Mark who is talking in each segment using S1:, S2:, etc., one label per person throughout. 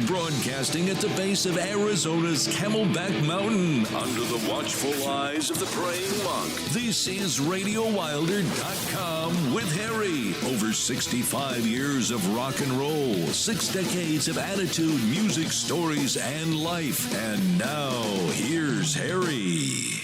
S1: Broadcasting at the base of Arizona's Camelback Mountain, under the watchful eyes of the praying monk. This is RadioWilder.com with Harry. Over 65 years of rock and roll, 6 decades of attitude, music, stories, and life. And now, here's Harry.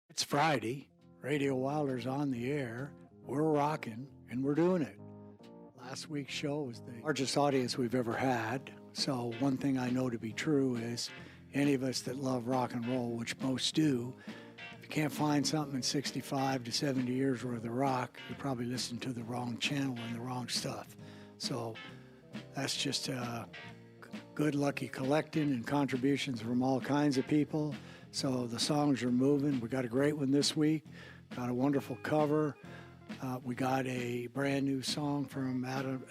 S2: It's Friday. Radio Wilder's on the air. We're rocking, and we're doing it. Last week's show was the largest audience we've ever had. So one thing I know to be true is any of us that love rock and roll, which most do, if you can't find something in 65 to 70 years worth of rock, you probably listen to the wrong channel and the wrong stuff. So that's just good, lucky collecting and contributions from all kinds of people. So the songs are moving. We got a great one this week. Got a wonderful cover. We got a brand new song from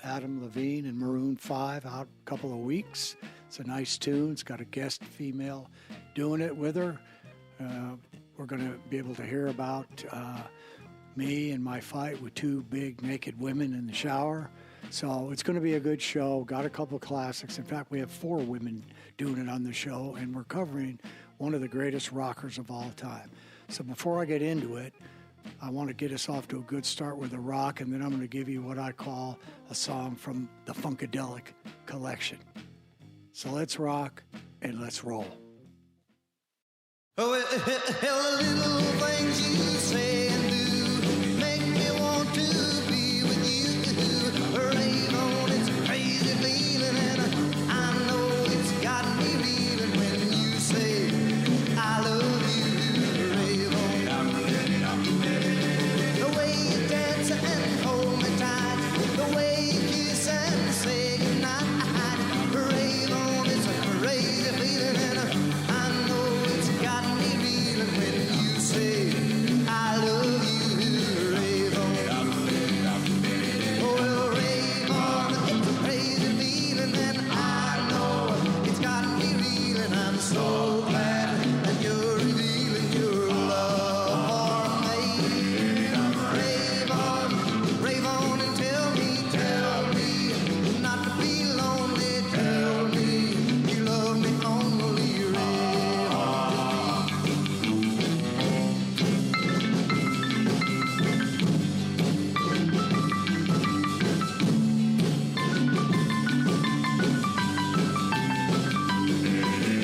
S2: Adam Levine and Maroon 5 out a couple of weeks. It's a nice tune. It's got a guest female doing it with her. We're going to be able to hear about me and my fight with 2 big naked women in the shower. So it's going to be a good show. Got a couple of classics. In fact, we have 4 women doing it on the show, and we're covering one of the greatest rockers of all time. So before I get into it, I want to get us off to a good start with a rock, and then I'm going to give you what I call a song from the Funkadelic collection. So let's rock and let's roll.
S3: Oh, well, the little things you say and do make me want to be with you. Rave on, it's a crazy feeling, and I know it's got me reeling when you say I love you. Rave on. The way you dance and hold me tight, the way you kiss and say goodnight. Rave on, it's a crazy feeling, and I know it's got me reeling when you say I love you. Rave on. Oh, well, rave on, it's a crazy feeling, and I know it's got me reeling. I'm so glad that you're revealing your love for me. Rave on and tell me not to be lonely. Tell me you love me only. Rave on.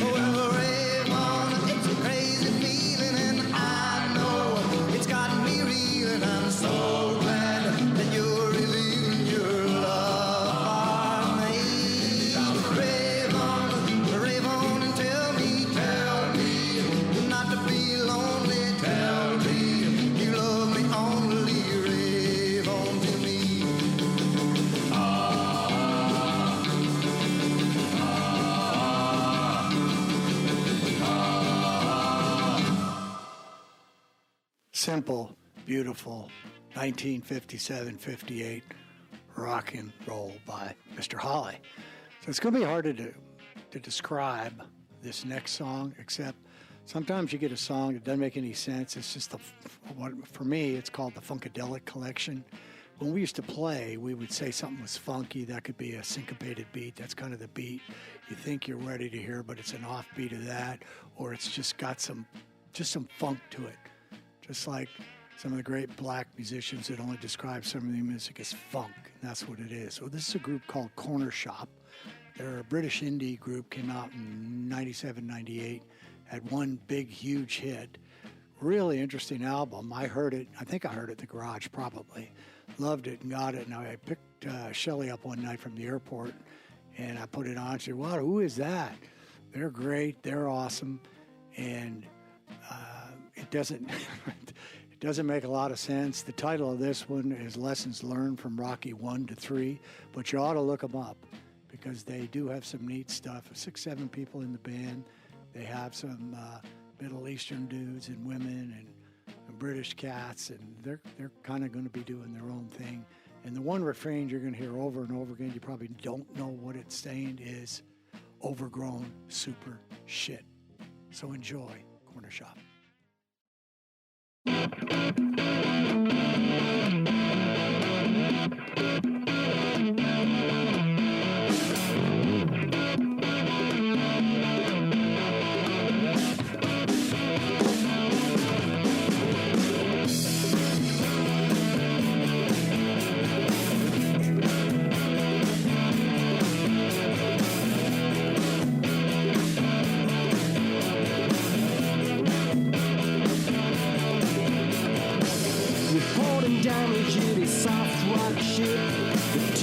S3: Well, rave on, it's a crazy feeling, and I know it's got me reeling. I'm so glad that you're revealing your love for me. Rave on and tell me not to be lonely. Tell me you love me only. Rave on to me.
S2: Simple, beautiful, 1957-58 rock and roll by Mr. Holly. So it's going to be hard to describe this next song, except sometimes you get a song that doesn't make any sense. It's just for me, it's called the Funkadelic collection. When we used to play, we would say something was funky. That could be a syncopated beat. That's kind of the beat you think you're ready to hear, but it's an offbeat of that, or it's just got some funk to it. Just like some of the great black musicians that only describe some of their music as funk. And that's what it is. So this is a group called Corner Shop. They're a British indie group, came out in 97, 98, had one big, huge hit. Really interesting album. I think I heard it at the garage probably. Loved it and got it. And I picked Shelly up one night from the airport, and I put it on. She said, "Wow, who is that?" They're great. They're awesome. And it doesn't make a lot of sense. The title of this one is Lessons Learned from Rocky 1 to 3, but you ought to look them up because they do have some neat stuff. 6, 7 people in the band. They have some Middle Eastern dudes and women and British cats, and they're kind of going to be doing their own thing. And the one refrain you're going to hear over and over again, you probably don't know what it's saying, is overgrown super shit. So enjoy Corner Shop.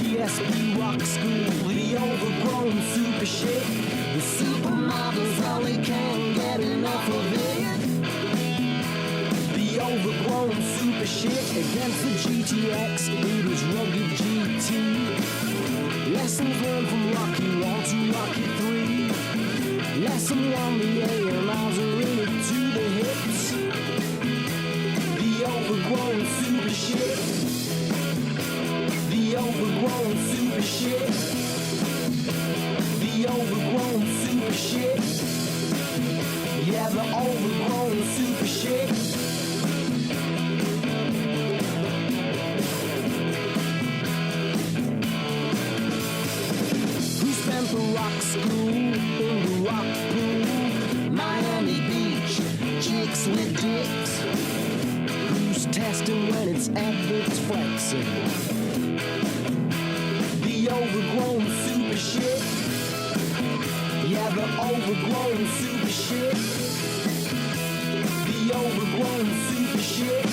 S3: TSP rock school, the overgrown super shit. The supermodels, all they can get enough of it. The overgrown super shit against the GTX, it is rugged GT. Lessons learned from Rocky 1 to Rocky 3. Lesson 1, the A&Rs are in it to the hips. The overgrown super shit. The overgrown super shit. The overgrown super shit. Yeah, the overgrown super shit. Who spent the rock school in the rock pool? Miami Beach, chicks with dicks. Who's testing when it's Edwards flexing? The overgrown super shit. Yeah, the overgrown super shit. The overgrown super shit.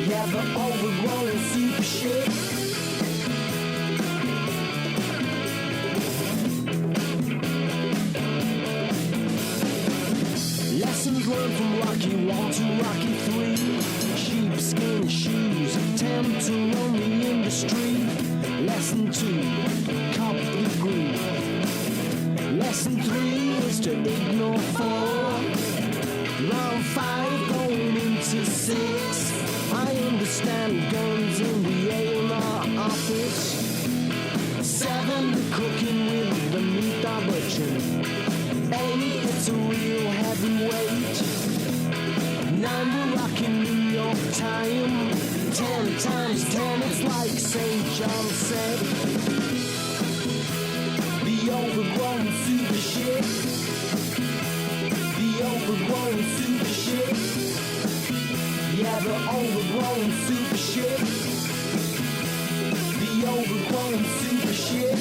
S3: Yeah, the overgrown super shit. Lessons learned from Rocky 1 to Rocky 3. Sheepskin shoes attempt to run the industry. Lesson 2, cop the groove. Lesson 3 is to ignore 4. Round 5 going into 6. I understand guns in the A&R office. 7, the cooking with the meat I butcher. 8, it's a real heavyweight. 9, the rockin' New York time. 10 times 10, it's like St. John said. The overgrown super shit. The overgrown super shit. Yeah, the overgrown super shit. The overgrown super shit.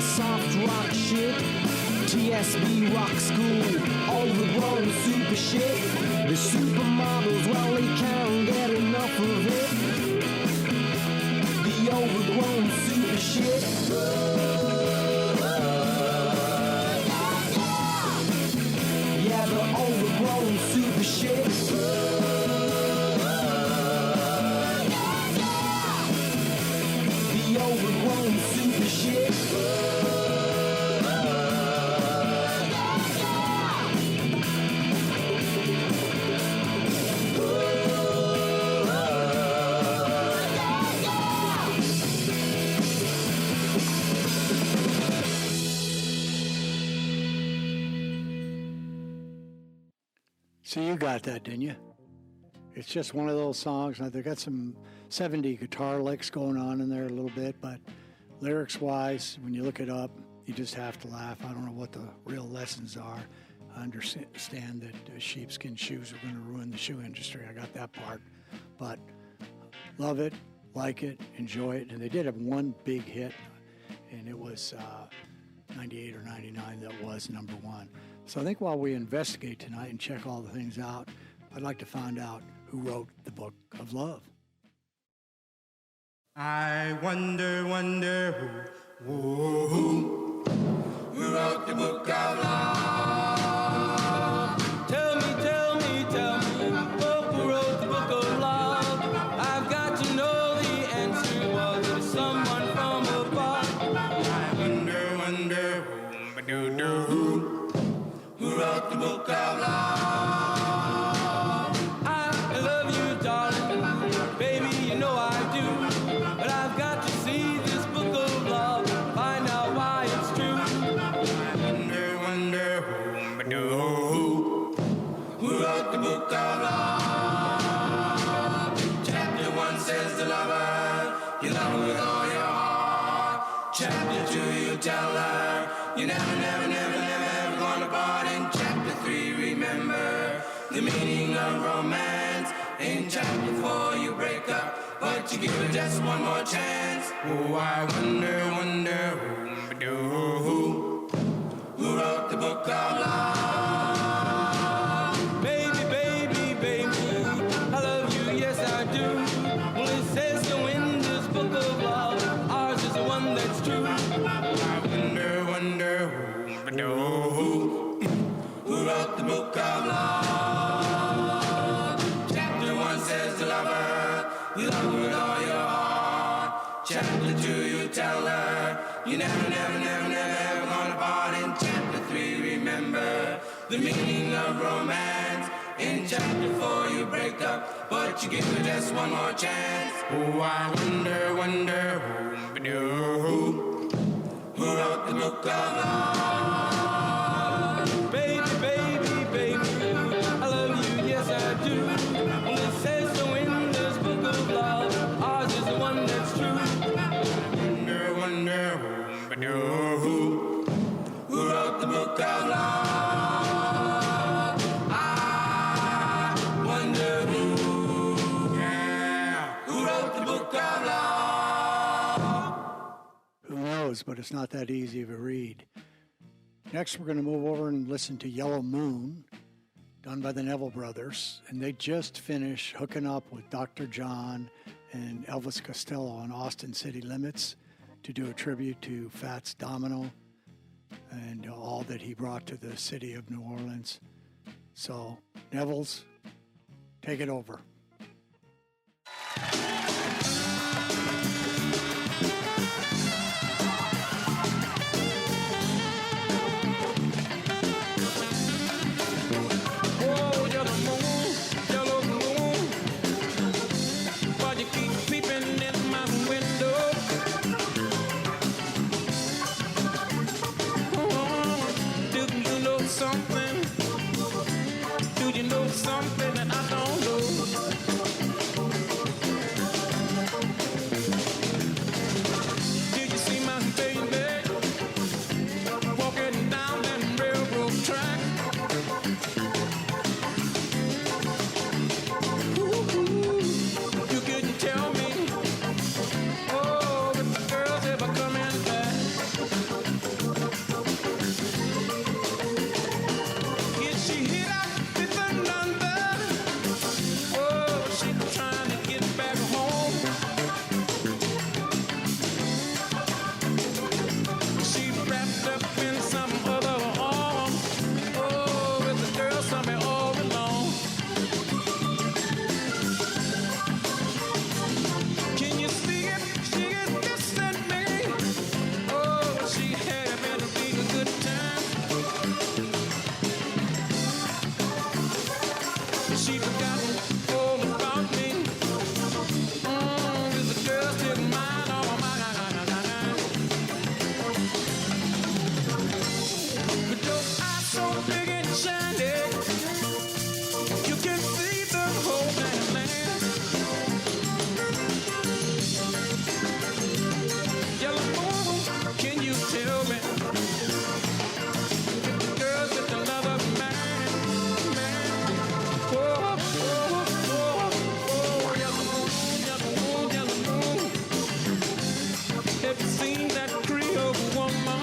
S3: Soft rock shit, TSB rock school, overgrown super shit. The supermodels, well, they can't get enough of it. The overgrown super shit. Yeah, the overgrown super shit. The overgrown super shit.
S2: So you got that, didn't you? It's just one of those songs. Now, they got some 70 guitar licks going on in there a little bit, but lyrics-wise, when you look it up, you just have to laugh. I don't know what the real lessons are. I understand that sheepskin shoes are going to ruin the shoe industry. I got that part. But love it, like it, enjoy it. And they did have one big hit, and it was 98 or 99 that was number one. So I think while we investigate tonight and check all the things out, I'd like to find out who wrote the Book of Love.
S4: I wonder who wrote the Book of Love? Tell me, who wrote the Book of Love? I've got to know the answer. Was it someone from above? I wonder who wrote the Book of Love? I love you, darling, baby, you know I do. But I've got to see this Book of Love, find out why it's true. I wonder who wrote the Book of Love? Chapter 1 says the lover, you love her with all your heart. Chapter 2, you tell her, you never gonna part. In chapter 3, remember the meaning of romance. In chapter 4, you break up, but you give her just one more chance. Oh, I wonder who wrote the Book of Love? Baby, I love you, yes I do. Well, it says so in this Book of Love, ours is the one that's true. I wonder who wrote the Book of Love? Chapter 1 says the lover, you love her with all your heart. Chapter 2, you tell her, you never gonna part. In chapter 3, remember the meaning of romance. In chapter 4, you break up, but you give her just one more chance. Oh, I wonder who wrote the Book of Love? Baby, I love you, yes I do. Well, it says so in this Book of Love, ours is the one that's true. I wonder who wrote the Book of Love? I wonder who wrote the Book of Love?
S2: Who knows, but it's not that easy of a read. Next, we're going to move over and listen to Yellow Moon, done by the Neville Brothers. And they just finished hooking up with Dr. John and Elvis Costello on Austin City Limits to do a tribute to Fats Domino and all that he brought to the city of New Orleans. So, Neville's, take it over.
S4: Something that I don't know. Do you see my baby walking down that railroad track? Ooh, you couldn't tell me, oh, if the girl's ever coming back. Is she hit out with another? Oh, she's trying to get back home. She wrapped up in some other arm. Oh, with the girl somewhere all alone. Can you see it? She is kissing me. Oh, she had been a real good time. She forgot all about me. Is the girl still mine? Oh, mine. With your eyes so big and shiny, you can see the whole damn land. Yellow moon, can you tell me if the girl's just another man? Whoa, yellow moon. Have you seen that Creole woman?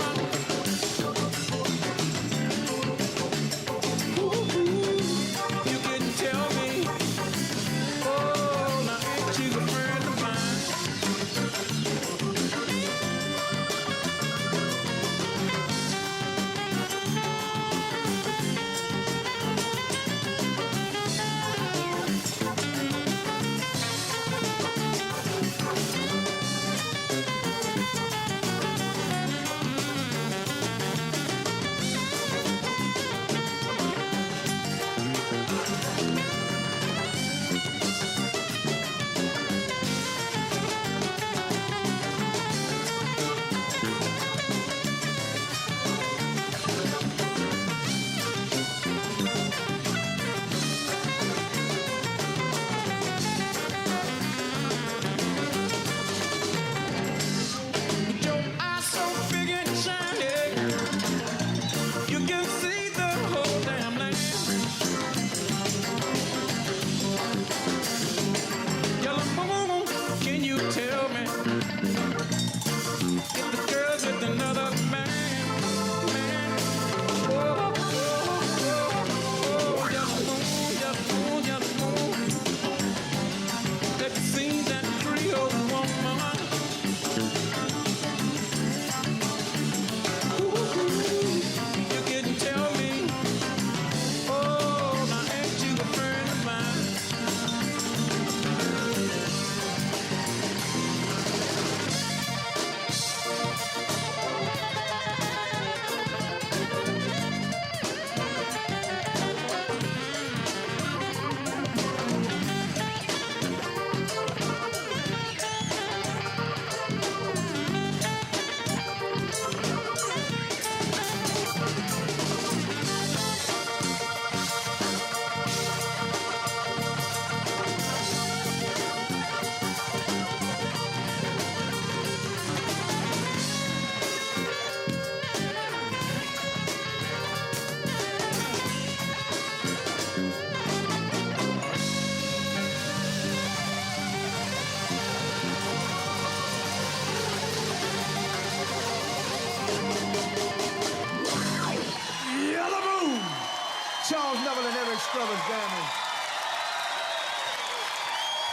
S5: Charles Neville and Eric Struthers, damn it.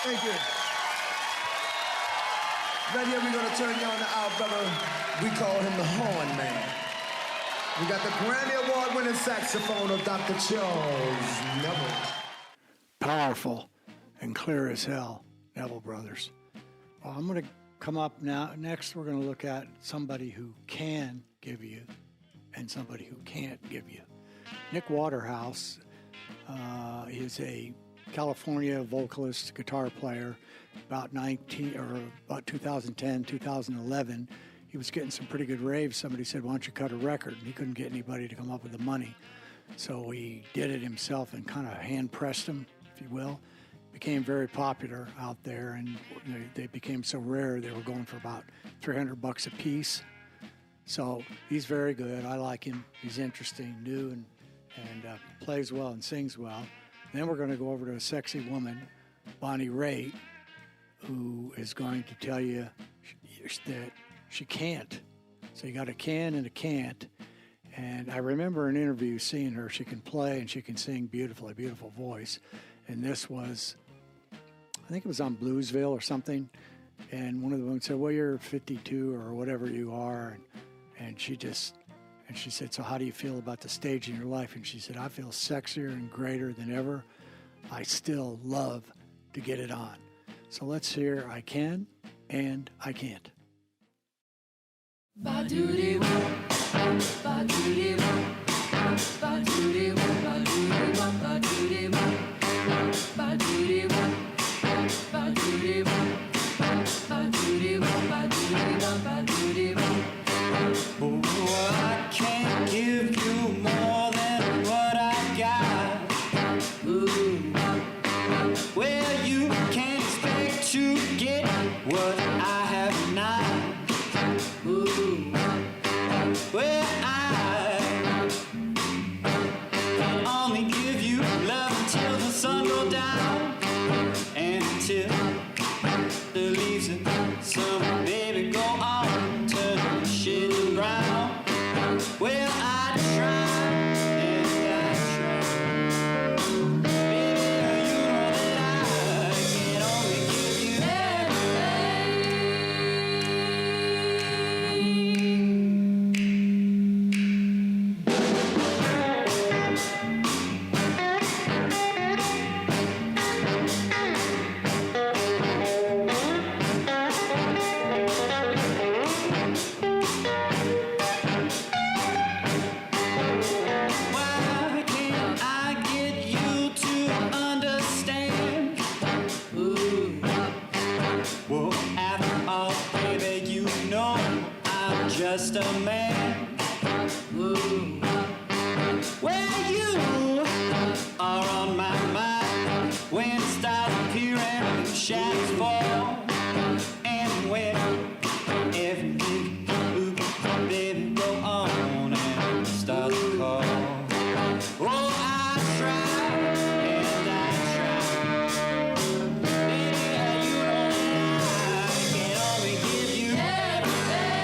S5: Thank you. Right here, we're going to turn you on to our brother. We call him the Horn Man. We got the Grammy Award-winning saxophone of Dr. Charles Neville.
S2: Powerful and clear as hell, Neville Brothers. Well, I'm going to come up now. Next, we're going to look at somebody who can give you and somebody who can't give you. Nick Waterhouse is a California vocalist, guitar player. About 2010, 2011, he was getting some pretty good raves. Somebody said, "Why don't you cut a record?" And he couldn't get anybody to come up with the money, so he did it himself and kind of hand pressed them, if you will. Became very popular out there, and they became so rare they were going for about $300 a piece. So he's very good. I like him. He's interesting, new, and plays well and sings well. Then we're going to go over to a sexy woman, Bonnie Raitt, who is going to tell you that she can't. So you got a can and a can't. And I remember an interview seeing her. She can play and she can sing beautifully, beautiful voice. And this was, I think it was on Bluesville or something. And one of the women said, "Well, you're 52 or whatever you are." And she said, "So how do you feel about the stage in your life?" And she said, "I feel sexier and greater than ever. I still love to get it on." So let's hear I Can and I Can't.
S6: I can't give you more than what I got. Ooh. Well, you can't expect to get what I have not. Ooh. Well, I can only give you love until the sun goes down, and until the leaves in summer, baby, go on, turn the shades of brown. Well, I try and I try. Baby, you know that I can only give you just a man. Ooh. Well, you are on my mind when stars appear and shadows fall, and when everything, ooh, baby, go on and start to call. Oh, I try and I try. Baby, you know that I can only give you everything.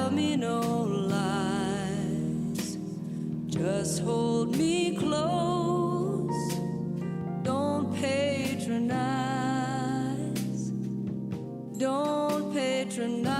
S7: tell me no lies. Just hold me close. Don't patronize. Don't patronize.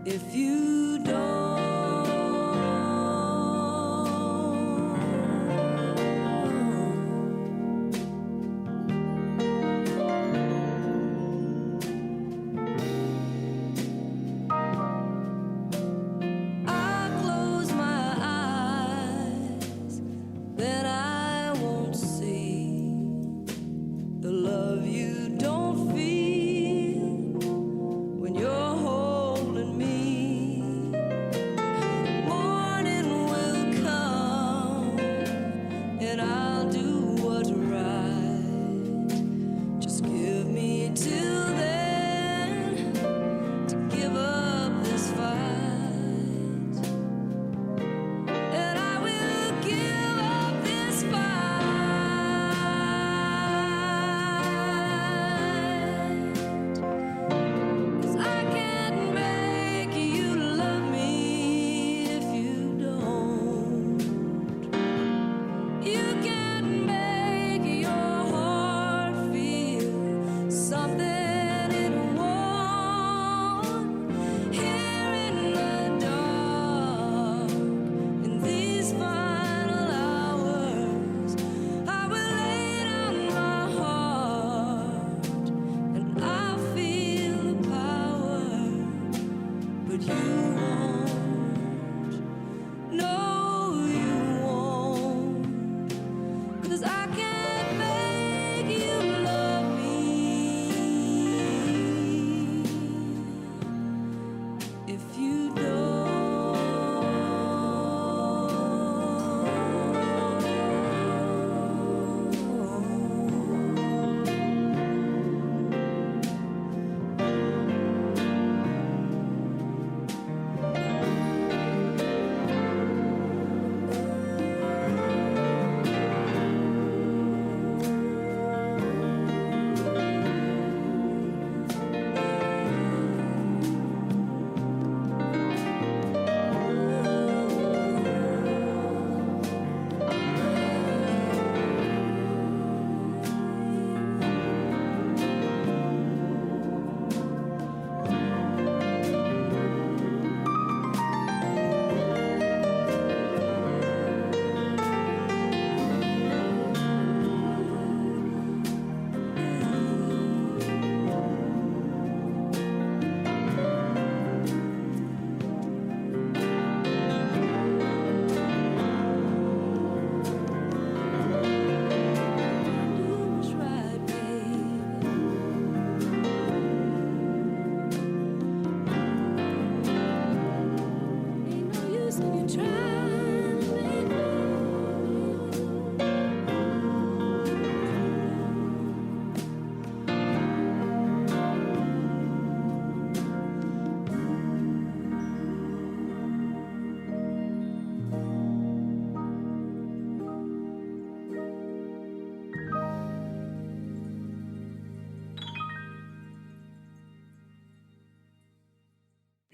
S7: If you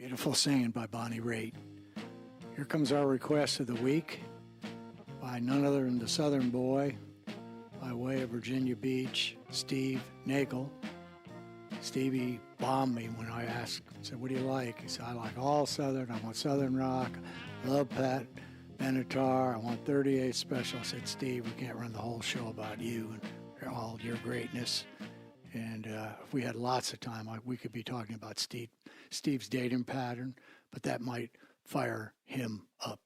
S2: Beautiful singing by Bonnie Raitt. Here comes our request of the week by none other than the Southern Boy, by way of Virginia Beach, Steve Nagel. Stevie bombed me when I asked, said, what do you like? He said, I like all Southern. I want Southern rock. Love Pat Benatar. I want 38 Special. I said, Steve, we can't run the whole show about you. And all your greatness. And if we had lots of time, we could be talking about Steve's dating pattern, but that might fire him up.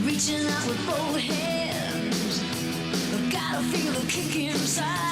S8: Reaching out with both hands, gotta feel the kick inside.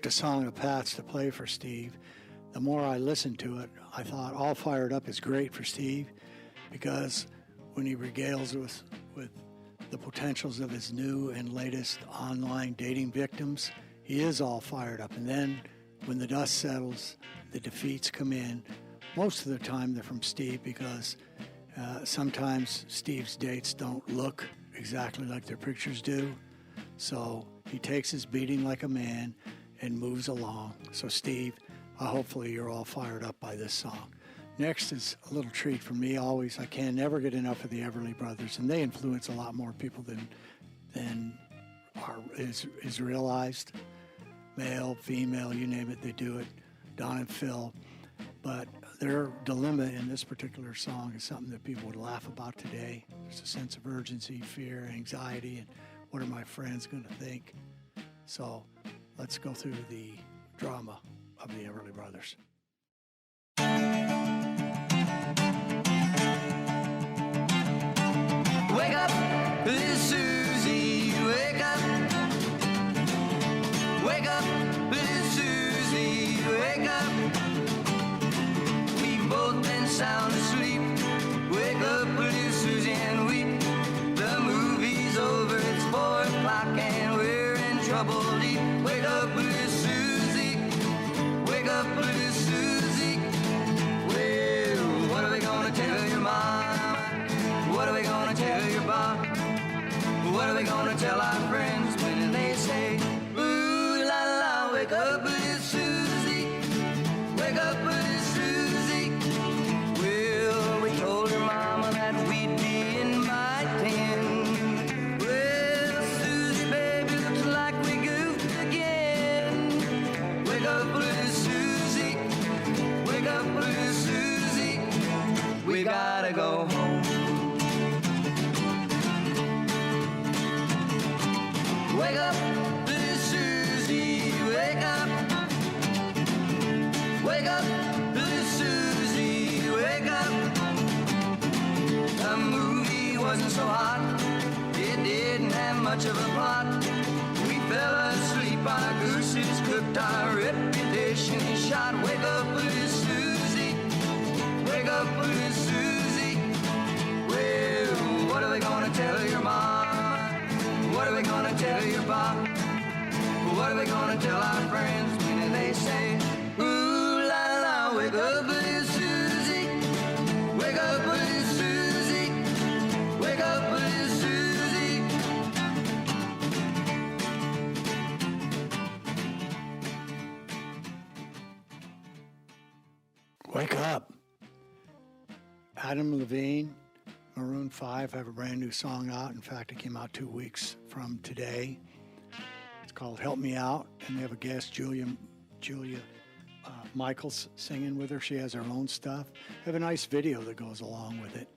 S8: A song of Pat's to play for Steve. The more I listened to it, I thought All Fired Up is great for Steve, because when he regales with the potentials of his new and latest online dating victims, he is all fired up. And then when the dust settles, the defeats come in. Most of the time they're from Steve, because sometimes Steve's dates don't look exactly like their pictures do. So he takes his beating like a man and moves along. So Steve, hopefully you're all fired up by this song.
S2: Next is a little treat for me always. I can never get enough of the Everly Brothers, and they influence a lot more people than is realized. Male, female, you name it, they do it. Don and Phil. But their dilemma in this particular song is something that people would laugh about today. There's a sense of urgency, fear, anxiety, and what are my friends going to think? So let's go through the drama of the Everly Brothers.
S3: Wake up, little Susie, wake up. Wake up, little Susie, wake up. We've both been sound asleep. Wake up, little Susie, and weep. The movie's over, it's 4 o'clock, and we're in trouble deep. Wake up, little Susie, wake up, little Susie. Well, what are we gonna tell your mom? What are we gonna tell your Bob? What are we gonna tell our friends when they say, ooh la la, wake up, little Susie, wake up, little Susie. Well, we told her mama that we'd be inviting. Well, Susie, baby, looks like we goofed again. Wake up, little Susie, wake up, little Susie. We gotta go home. Wake up, little Susie, wake up. Wake up, little Susie, wake up. The movie wasn't so hot, it didn't have much of a plot. We fell asleep on our gooses cooked, our reputation is shot. Wake up, little Susie, wake up, little Susie. Well, what are we gonna tell your mom? What are we gonna tell your Bob? What are we gonna tell our friends when they say, ooh la la, wake up, little Susie, wake up, little Susie, wake up, little Susie.
S2: Wake up. Adam Levine, Maroon 5 have a brand new song out. In fact, it came out 2 weeks from today. It's called Help Me Out, and they have a guest, Julia Michaels, singing with her. She has her own stuff. They have a nice video that goes along with it.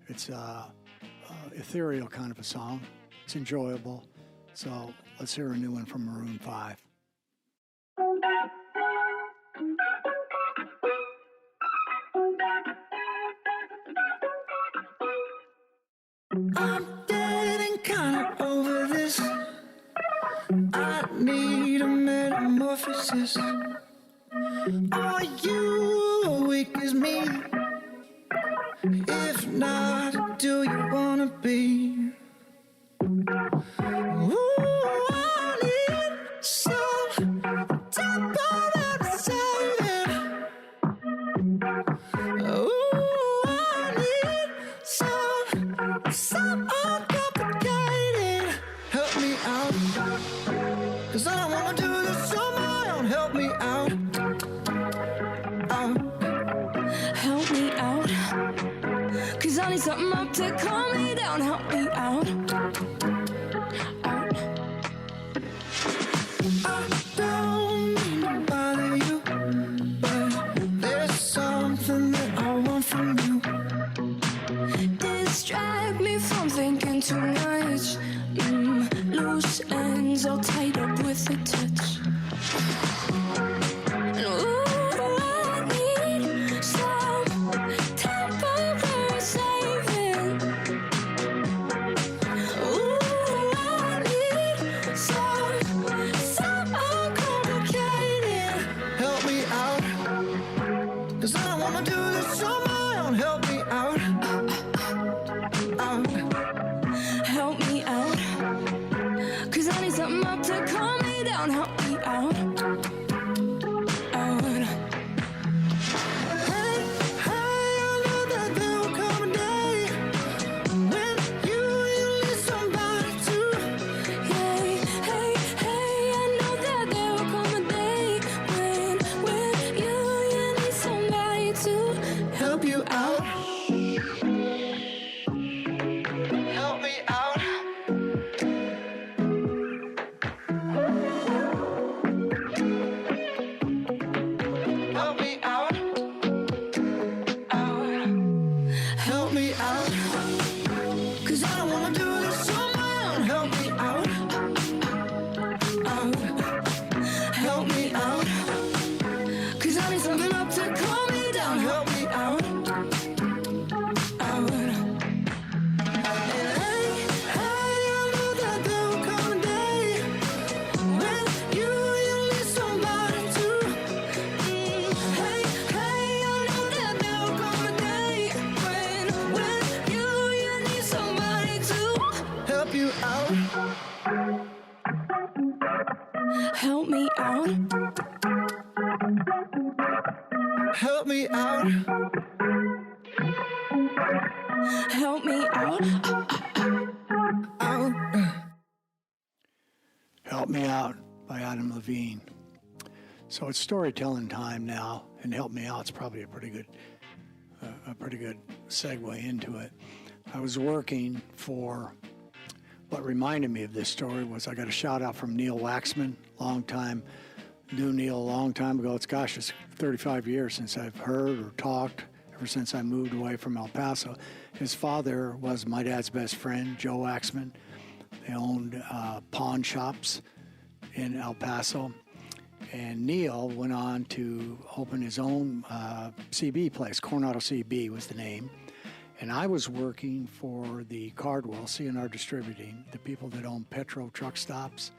S2: It's ethereal kind of a song. It's enjoyable. So let's hear a new one from Maroon 5.
S3: I'm getting kinda over this. I need a metamorphosis. Are you awake as me? If not, do you wanna be? Ooh, I need some temporary saving. Ooh, I need some uncomplicated. Help me out, 'cause I don't wanna do this on my own. Help me out.
S7: Help me out, 'cause I need something up to calm me down. Help me out.
S3: I don't mean to bother you, but there's something that I want from you.
S7: Distract me from thinking too much. Loose ends all tied up with a touch. And ooh, I need some temporary saving. Ooh, I need some uncomplicated.
S3: Help me out, 'cause I don't wanna do this on my own. Help me out.
S7: Help me out, 'cause I need something up to calm me down. Help me out.
S3: Hey, I know that there will come a day when you need somebody to.
S7: Hey, hey, hey, I know that there will come a day when you need somebody to
S3: Help out. Help me out. Help me out. Out. Help me out. 'Cause I don't wanna do this on my own. Help me out. Out. Help me out. 'Cause I need something up to calm me down. Help me out. Out. And hey, I know that there will come a day when you need somebody to. Hey, I know that there will come a day when you need somebody to help you out. Help me out. Help me out. Help me out. Out.
S2: Help Me Out by Adam Levine. So it's storytelling time now, and Help Me Out's probably a pretty good segue into it. I was working for, what reminded me of this story was I got a shout out from Neil Waxman, knew Neil a long time ago. It's 35 years since I've heard or talked, ever since I moved away from El Paso. His father was my dad's best friend, Joe Waxman. They owned pawn shops in El Paso. And Neil went on to open his own CB place. Coronado CB was the name. And I was working for the Cardwell, C&R Distributing, the people that own Petro truck stops.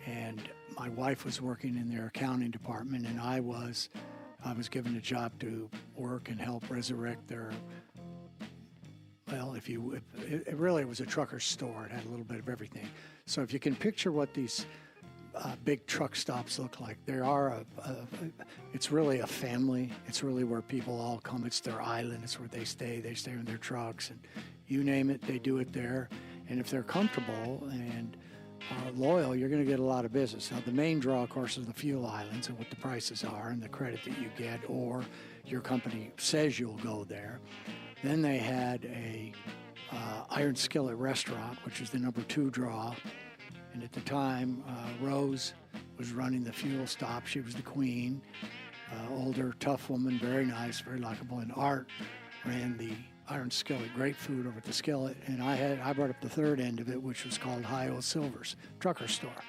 S2: And my wife was working in their accounting department, and I was given a job to work and help resurrect their, well, it really was a trucker's store. It had a little bit of everything. So if you can picture what these big truck stops look like, it's really a family. It's really where people all come. It's their island. It's where they stay. They stay in their trucks, and you name it, they do it there. And if they're comfortable and loyal, you're going to get a lot of business. Now, the main draw, of course, is the fuel islands and what the prices are and the credit that you get, or your company says you'll go there. Then they had a Iron Skillet restaurant, which was the number 2 draw. And at the time, Rose was running the fuel stop. She was the queen, older, tough woman, very nice, very likable. And Art ran the Iron Skillet, great food over at the Skillet. And I brought up the third end of it, which was called Hi-O Silver's trucker store.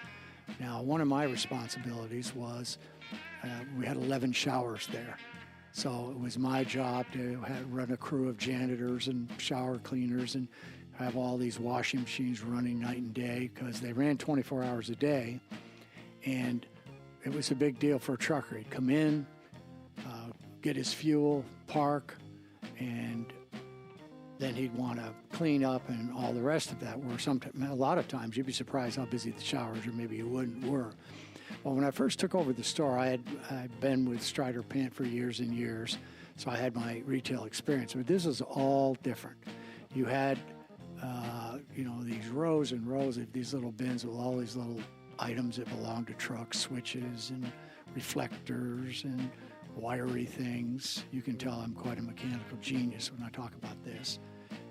S2: Now, one of my responsibilities was we had 11 showers there. So it was my job to run a crew of janitors and shower cleaners and have all these washing machines running night and day, because they ran 24 hours a day. And it was a big deal for a trucker. He'd come in, get his fuel, park, and then he'd want to clean up and all the rest of that. A lot of times you'd be surprised how busy the showers, or maybe you wouldn't, were. Well, when I first took over the store, I'd been with Strider Pant for years and years, so I had my retail experience. But this is all different. You had these rows and rows of these little bins with all these little items that belong to trucks, switches and reflectors and wiry things. You can tell I'm quite a mechanical genius when I talk about this.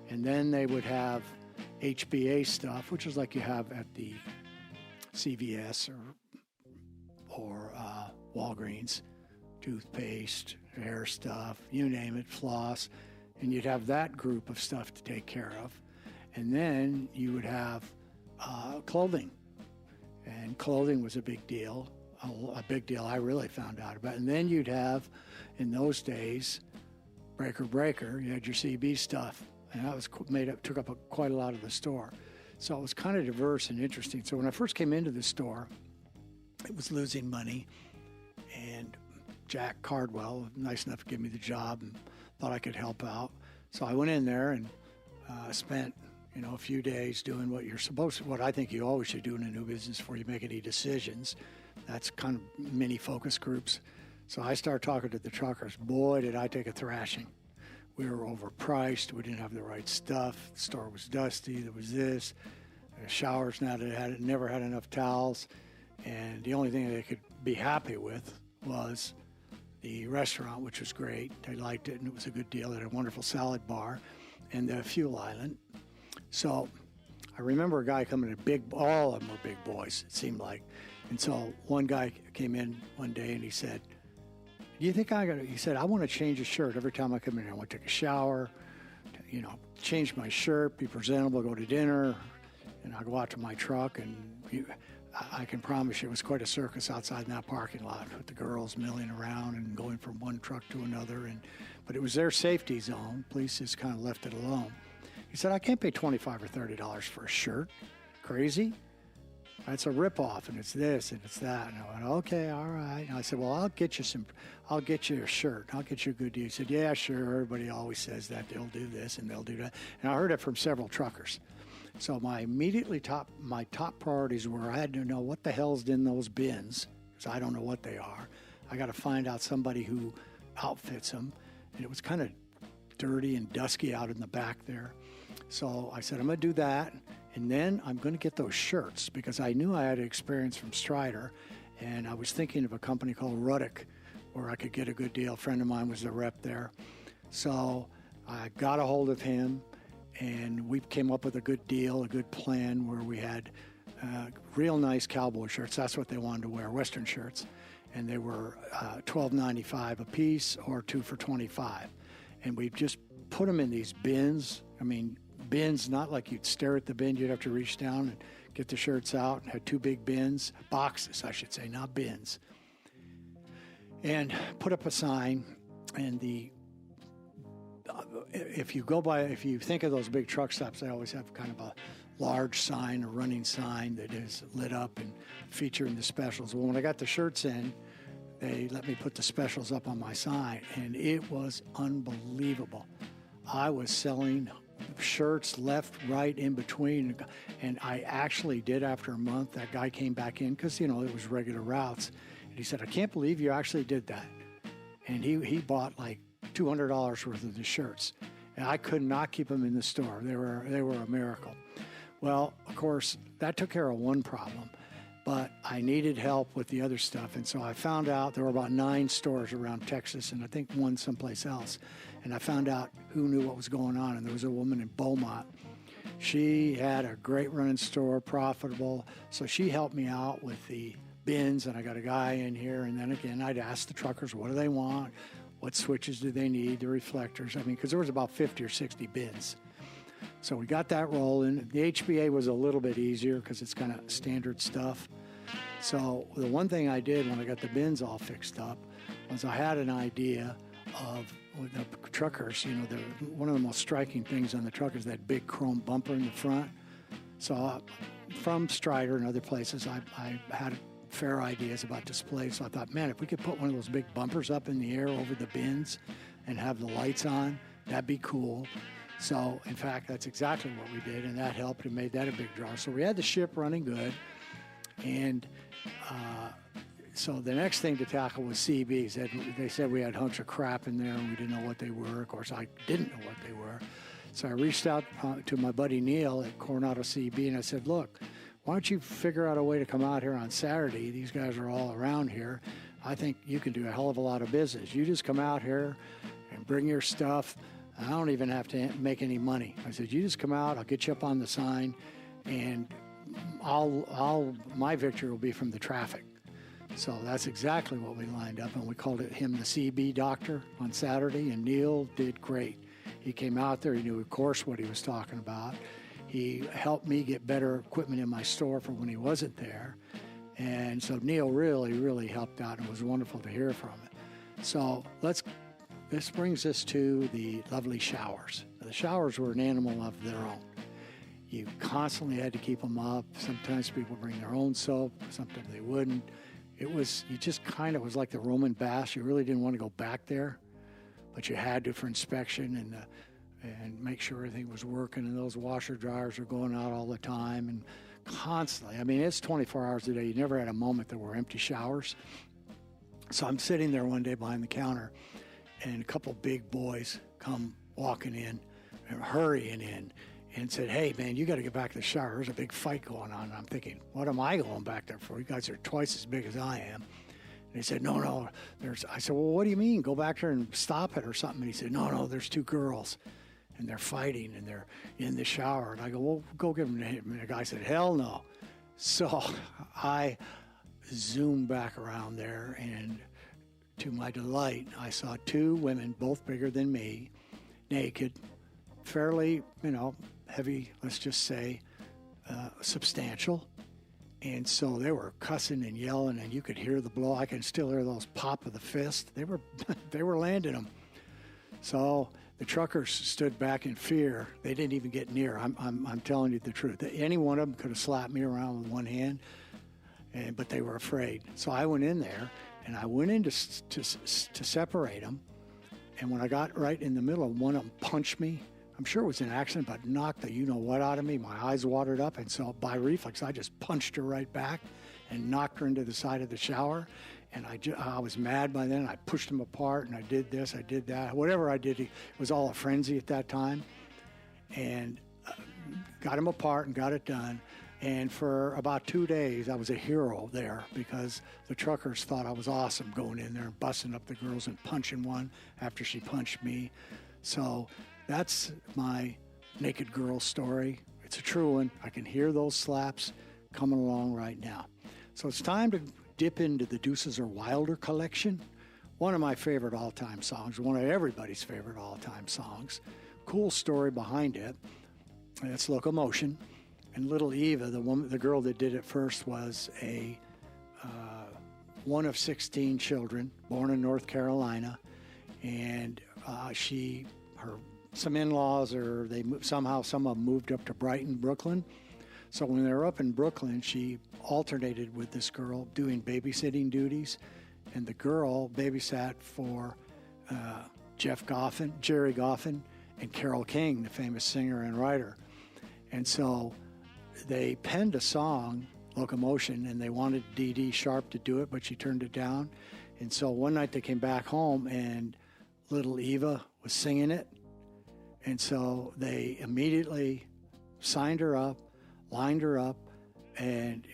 S2: And then they would have HBA stuff, which is like you have at the CVS or Walgreens, toothpaste, hair stuff, you name it, floss. And you'd have that group of stuff to take care of. And then you would have clothing. And clothing was a big deal I really found out about. And then you'd have, in those days, breaker, you had your CB stuff. And that was took up quite a lot of the store. So it was kind of diverse and interesting. So when I first came into the store, it was losing money. And Jack Cardwell, nice enough to give me the job and thought I could help out. So I went in there and spent a few days doing what I think you always should do in a new business before you make any decisions. That's kind of mini focus groups. So I started talking to the truckers. Boy, did I take a thrashing. We were overpriced. We didn't have the right stuff. The store was dusty. There was this. The showers never had enough towels. And the only thing they could be happy with was the restaurant, which was great. They liked it, and it was a good deal. They had a wonderful salad bar and the fuel island. So I remember a guy coming in, all of them were big boys, it seemed like. And so one guy came in one day and he said, "Do you think he said, I want to change a shirt every time I come in here. I want to take a shower, change my shirt, be presentable, go to dinner, and I'll go out to my truck." And I can promise you it was quite a circus outside in that parking lot with the girls milling around and going from one truck to another. But it was their safety zone. Police just kind of left it alone. He said, "I can't pay $25 or $30 for a shirt. Crazy? That's a ripoff, and it's this and it's that." And I went, "Okay, all right." And I said, "Well, I'll get you a shirt. I'll get you a good deal." He said, "Yeah, sure. Everybody always says that. They'll do this and they'll do that." And I heard it from several truckers. So my top priorities were I had to know what the hell's in those bins, because I don't know what they are. I got to find out somebody who outfits them. And it was kind of dirty and dusky out in the back there. So I said, I'm going to do that. And then I'm going to get those shirts, because I knew I had experience from Strider. And I was thinking of a company called Ruddick where I could get a good deal. A friend of mine was the rep there. So I got a hold of him, and we came up with a good deal, a good plan where we had real nice cowboy shirts. That's what they wanted to wear, Western shirts. And they were $12.95 a piece or 2 for $25. And we just put them in these bins. I mean, bins, not like you'd stare at the bin. You'd have to reach down and get the shirts out. And had 2 big bins, boxes, I should say, not bins. And put up a sign. And if you think of those big truck stops, they always have kind of a large sign, a running sign that is lit up and featuring the specials. Well, when I got the shirts in, they let me put the specials up on my sign, and it was unbelievable. I was selling shirts left, right, in between, and I actually did after a month. That guy came back in because, it was regular routes, and he said, "I can't believe you actually did that." And he bought like $200 worth of the shirts, and I could not keep them in the store. They were a miracle. Well, of course, that took care of one problem, but I needed help with the other stuff. And so I found out there were about 9 stores around Texas, and I think one someplace else. And I found out who knew what was going on. And there was a woman in Beaumont. She had a great running store, profitable. So she helped me out with the bins, and I got a guy in here. And then again, I'd ask the truckers, what do they want? What switches do they need? The reflectors. I mean, because there was about 50 or 60 bins. So we got that rolling. The HBA was a little bit easier because it's kind of standard stuff. So the one thing I did when I got the bins all fixed up was I had an idea of the truckers. One of the most striking things on the truck is that big chrome bumper in the front. So from Strider and other places, I had fair ideas about displays. So I thought, man, if we could put one of those big bumpers up in the air over the bins and have the lights on, that'd be cool. So, in fact, that's exactly what we did, and that helped and made that a big draw. So we had the ship running good, and so the next thing to tackle was CBs. They said we had hunks of crap in there, and we didn't know what they were. Of course, I didn't know what they were. So I reached out to my buddy Neil at Coronado CB, and I said, look, why don't you figure out a way to come out here on Saturday? These guys are all around here. I think you can do a hell of a lot of business. You just come out here and bring your stuff. I don't even have to make any money. I said, you just come out, I'll get you up on the sign, and my victory will be from the traffic. So that's exactly what we lined up, and we called him the CB doctor on Saturday, and Neil did great. He came out there, he knew, of course, what he was talking about. He helped me get better equipment in my store for when he wasn't there. And so Neil really, really helped out, and it was wonderful to hear from him. So this brings us to the lovely showers. The showers were an animal of their own. You constantly had to keep them up. Sometimes people bring their own soap, sometimes they wouldn't. It was like the Roman baths. You really didn't want to go back there, but you had to for inspection and make sure everything was working. And those washer dryers are going out all the time and constantly. I mean, it's 24 hours a day. You never had a moment there were empty showers. So I'm sitting there one day behind the counter, and a couple big boys come walking in and hurrying in and said, hey, man, you got to get back to the shower. There's a big fight going on. And I'm thinking, what am I going back there for? You guys are twice as big as I am. he said, no, I said, well, what do you mean? Go back there and stop it or something. And he said, no, there's two girls, and they're fighting, and they're in the shower. And I go, well, go give them to him. And the guy said, hell no. So I zoomed back around there, and to my delight, I saw two women, both bigger than me, naked, fairly, heavy, let's just say, substantial. And so they were cussing and yelling, and you could hear the blow. I can still hear those pop of the fist. They were landing them. So the truckers stood back in fear. They didn't even get near. I'm telling you the truth. Any one of them could have slapped me around with one hand, but they were afraid. So I went in there, and I went in to separate them. And when I got right in the middle, one of them punched me. I'm sure it was an accident, but knocked the you-know-what out of me. My eyes watered up, and so by reflex, I just punched her right back and knocked her into the side of the shower. And I was mad by then. I pushed him apart, and I did this, I did that. Whatever I did, it was all a frenzy at that time. And got him apart and got it done. And for about 2 days, I was a hero there because the truckers thought I was awesome going in there and busting up the girls and punching one after she punched me. So that's my naked girl story. It's a true one. I can hear those slaps coming along right now. So it's time to dip into the Deuces Are Wilder collection. One of my favorite all-time songs, one of everybody's favorite all-time songs. Cool story behind it. It's Locomotion. And Little Eva, the girl that did it first, was one of 16 children, born in North Carolina, and some in-laws, or some of them moved up to Brighton, Brooklyn. So when they were up in Brooklyn, she alternated with this girl doing babysitting duties, and the girl babysat for Jerry Goffin, and Carole King, the famous singer and writer. And so they penned a song, Locomotion, and they wanted Dee Dee Sharp to do it, but she turned it down. And so one night they came back home, and Little Eva was singing it. And so they immediately signed her up, lined her up, and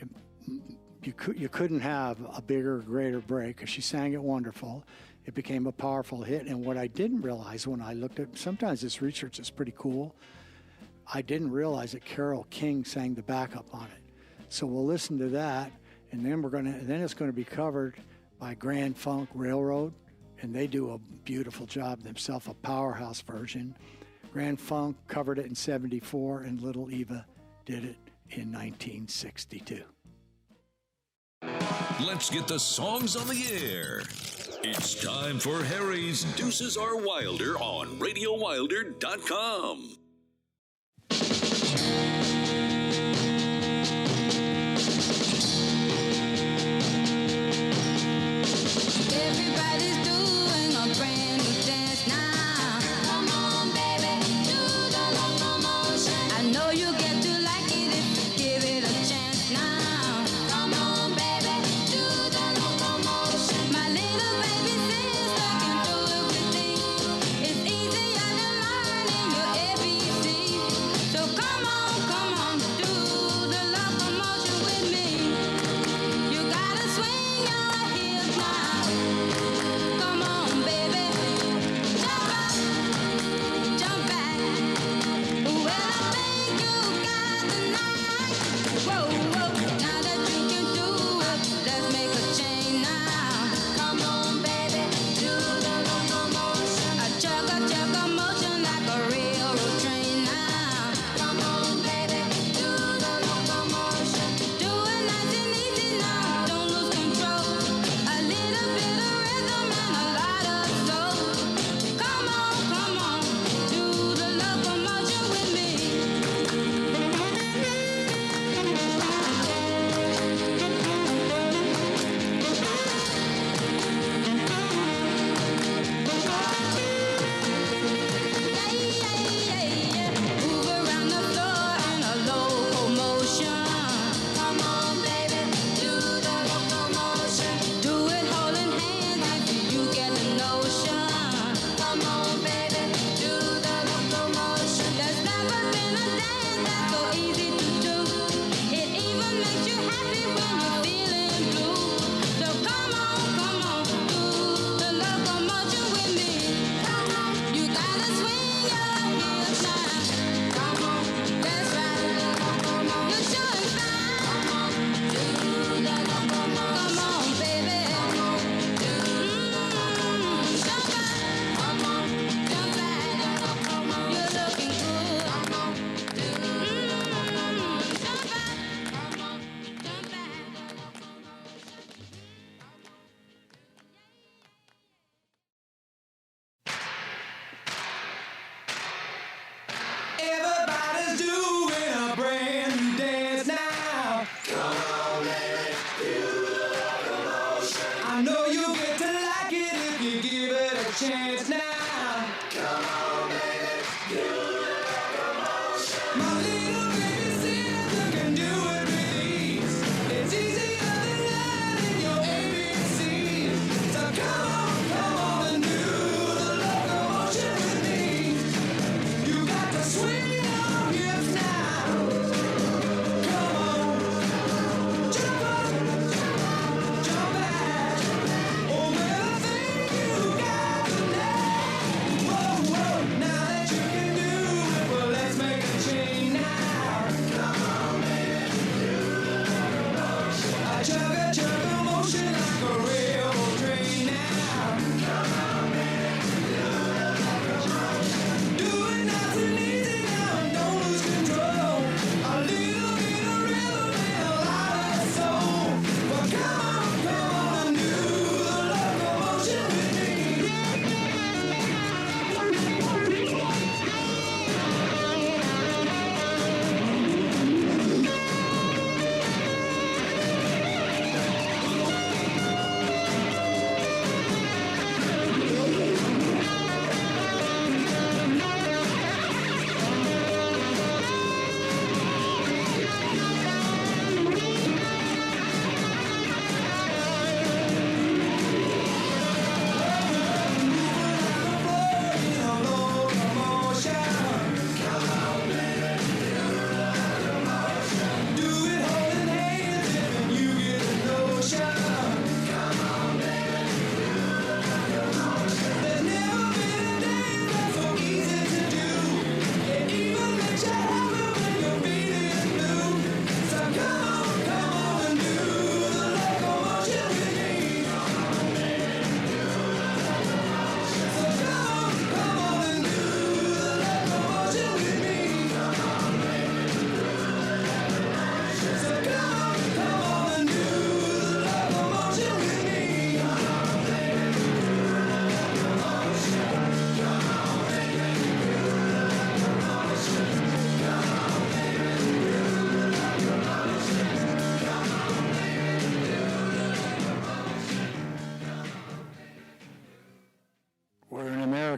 S2: you couldn't have a bigger, greater break because she sang it wonderful. It became a powerful hit. And what I didn't realize when I looked at, sometimes this research is pretty cool, I didn't realize that Carole King sang the backup on it. So we'll listen to that, and then it's going to be covered by Grand Funk Railroad, and they do a beautiful job themselves, a powerhouse version. Grand Funk covered it in '74, and Little Eva did it in 1962.
S1: Let's get the songs on the air. It's time for Harry's Deuces Are Wilder on RadioWilder.com.
S9: Everybody's doing a brand new dance now. Come on, baby, do the locomotion. I know you get to like it if you give it a chance now. Come on, baby, do the locomotion. My little baby sister can do everything. It's easier than learning your ABCs.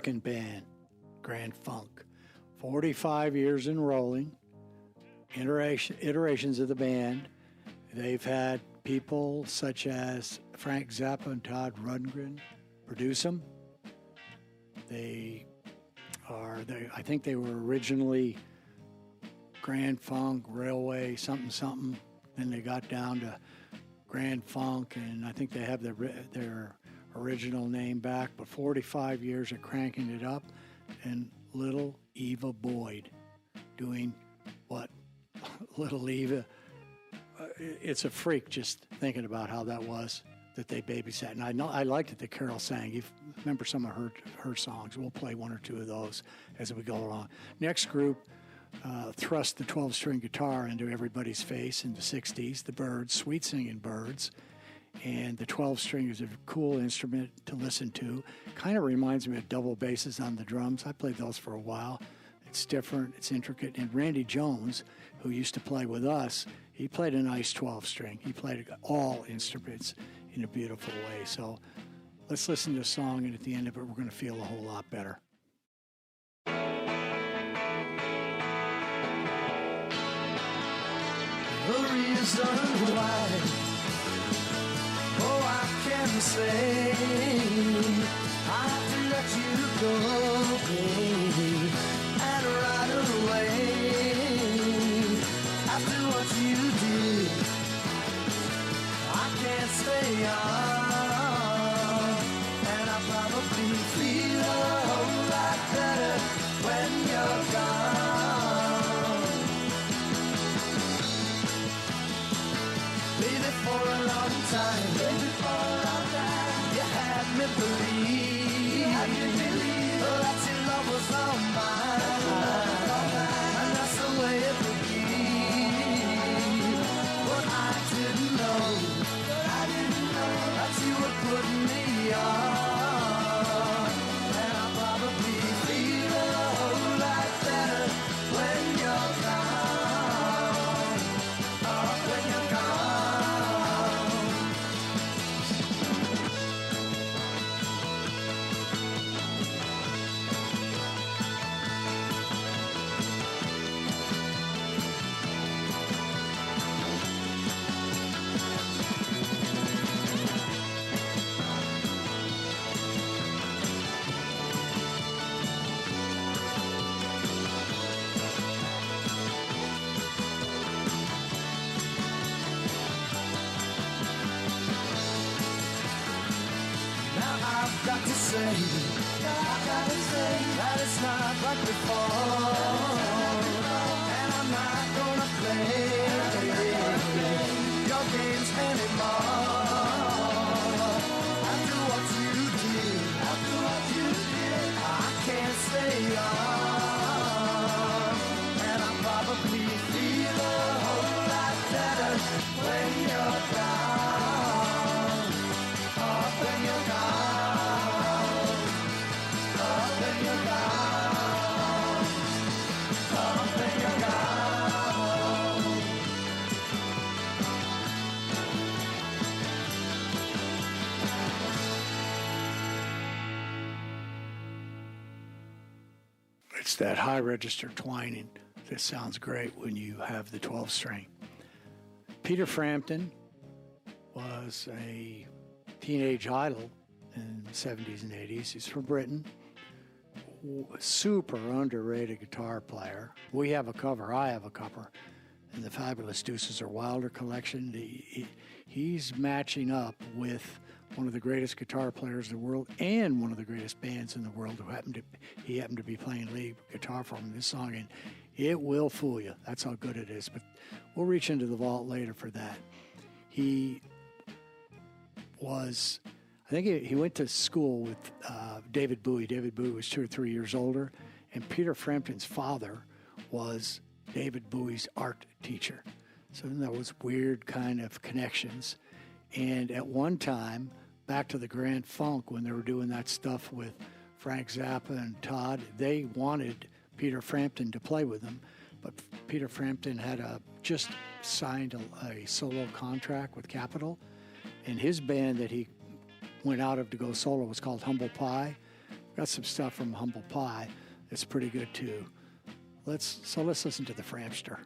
S2: American band, Grand Funk. 45 years in rolling, iterations of the band. They've had people such as Frank Zappa and Todd Rundgren produce them. I think they were originally Grand Funk, Railway, something. Then they got down to Grand Funk, and I think they have their original name back. But 45 years of cranking it up, and little Eva Boyd doing what little Eva. It's a freak just thinking about how that was that they babysat. And I liked it that Carol sang. You remember some of her songs. We'll play one or two of those as we go along. Next group thrust the 12-string guitar into everybody's face in the 60s. The Byrds, sweet singing Byrds. And the 12-string is a cool instrument to listen to. Kind of reminds me of double basses on the drums. I played those for a while. It's different, it's intricate. And Randy Jones, who used to play with us, he played a nice 12-string. He played all instruments in a beautiful way. So let's listen to the song, and at the end of it, we're going to feel a whole lot better.
S3: The reason why, oh, I can say I have to let you go, baby, and right away, after what you did, I can't stay on, and I probably feel a whole lot better when you're gone. Baby, for a long time, you had me believe that your love was all mine, and that's the way it would be. But I didn't know that you were putting me on, and I probably feel a whole lot better when you're gone. Oh, when you're gone. I've got to say that it's not like before, and I'm not gonna play your games anymore. After what you did, I can't stay on, and I probably feel a whole lot better when you're gone. Oh, when you're gone.
S2: It's that high register twining that sounds great when you have the 12-string. Peter Frampton was a teenage idol in the 70s and 80s. He's from Britain. Super underrated guitar player. We have a cover. I have a cover in the Fabulous Deuces or Wilder collection. He's matching up with one of the greatest guitar players in the world and one of the greatest bands in the world he happened to be playing lead guitar for him in this song, and it will fool you. That's how good it is. But we'll reach into the vault later for that. He was, I think he went to school with David Bowie. David Bowie was 2 or 3 years older, and Peter Frampton's father was David Bowie's art teacher. So then there was weird kind of connections. And at one time, back to the Grand Funk, when they were doing that stuff with Frank Zappa and Todd, they wanted Peter Frampton to play with them. But Peter Frampton had just signed a solo contract with Capitol. And his band that he went out of to go solo was called Humble Pie. Got some stuff from Humble Pie that's pretty good too. Let's listen to the Framster.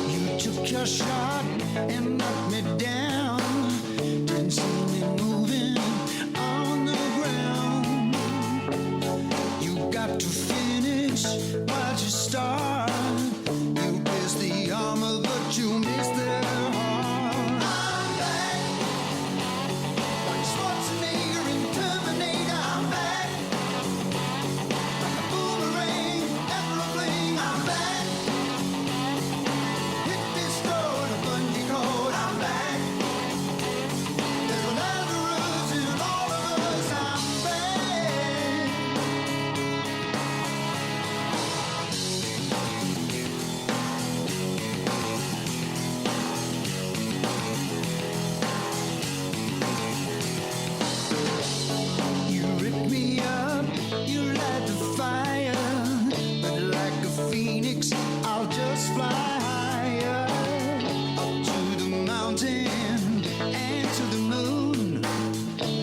S3: You took your shot and knocked me down. Didn't see me moving on the ground. You got to finish what you start. You pierced the armor, but you missed their heart. I'm back, like Schwarzenegger in Terminator. I'm back, like a boomerang after a fling. I'm back. Hit this road, a bungee cord. I'm back. There's a Lazarus in all of us. I'm back. You ripped me up, you light the fire, but like a phoenix, I'll just fly higher, up to the mountain and to the moon.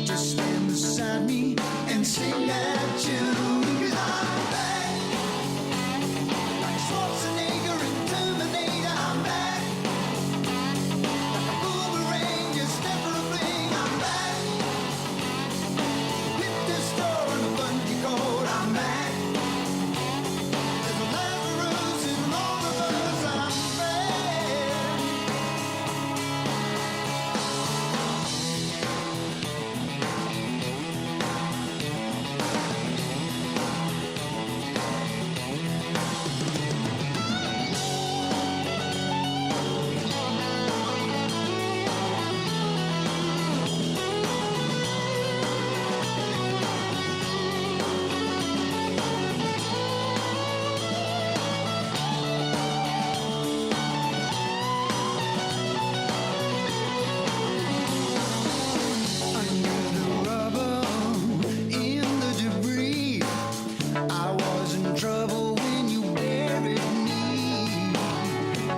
S3: Just stand beside me and sing that tune. 'Cause I'm back, like Schwarzenegger in Terminator. I'm back, like a boomerang, just never a fling. I'm back. Hit this door in a bungee cord. I'm back. There's a Lazarus in all of us. I'm back. Under the rubble, in the debris, I was in trouble when you buried me.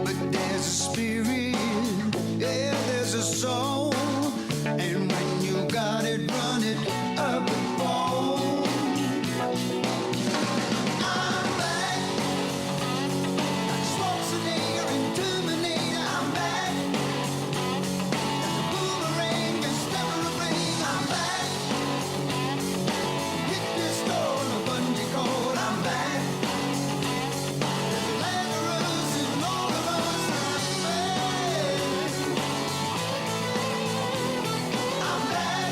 S3: But there's a spirit, yeah, there's a soul, and when you got it, run it up the pole. I'm back, like Schwarzenegger in Terminator. I'm back. Boomerang, just never a fling. I'm back. Hit this door in a bungee cord. I'm back. There's a Lazarus in all of us. I'm back. I'm back.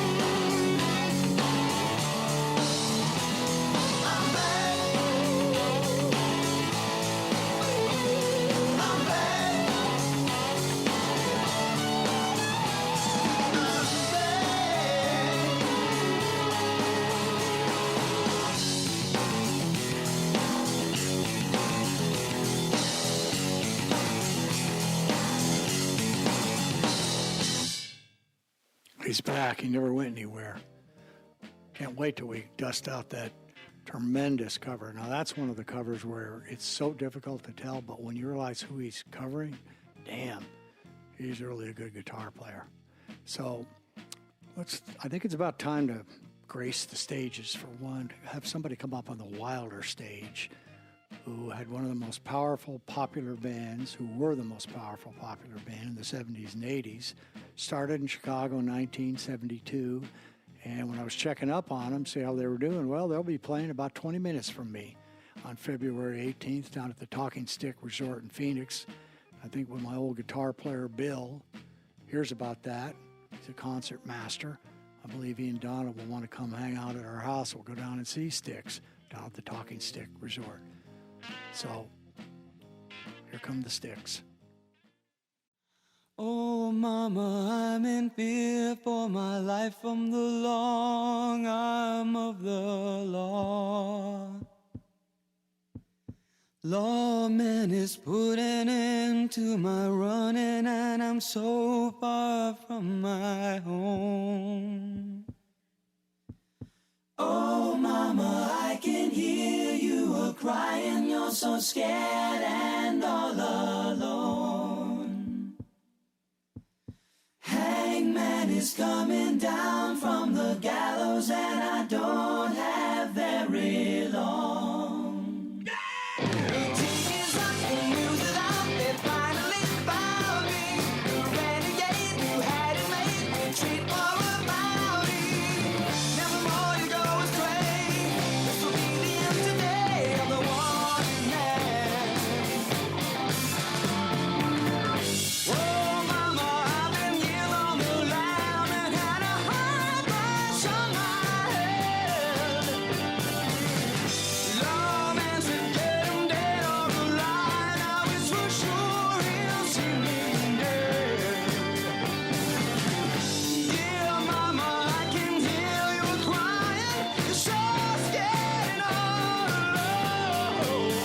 S3: I'm back. I'm back.
S2: He's back. He never went anywhere. Can't wait till we dust out that tremendous cover. Now, that's one of the covers where it's so difficult to tell, but when you realize who he's covering, damn, he's really a good guitar player. So I think it's about time to grace the stages for one, have somebody come up on the Wilder stage who had one of the most powerful popular bands, who were the most powerful popular band in the 70s and 80s. Started in Chicago in 1972, and when I was checking up on them, see how they were doing, well, they'll be playing about 20 minutes from me on February 18th down at the Talking Stick Resort in Phoenix. I think when my old guitar player, Bill, hears about that, he's a concert master. I believe he and Donna will want to come hang out at our house. We'll go down and see Sticks down at the Talking Stick Resort. So, here come the Sticks.
S6: Oh, mama, I'm in fear for my life from the long arm of the law. Lawman is putting an end to my running, and I'm so far from my home. Oh, mama, I can hear you a-crying. You're so scared and all alone. Hangman is coming down from the gallows, and I don't have very long. The tears up, the news is out, they finally found me. The renegade who had it made, retreat for a bounty. Never more to go astray. This will be the end today of the wanted man. Oh, mama, I've been here on the lam and had a hard brush on my head. Lawman said get him dead or alive. Now it's for sure he'll see me dead. Yeah, mama, I can hear you crying. You're so scared and all alone.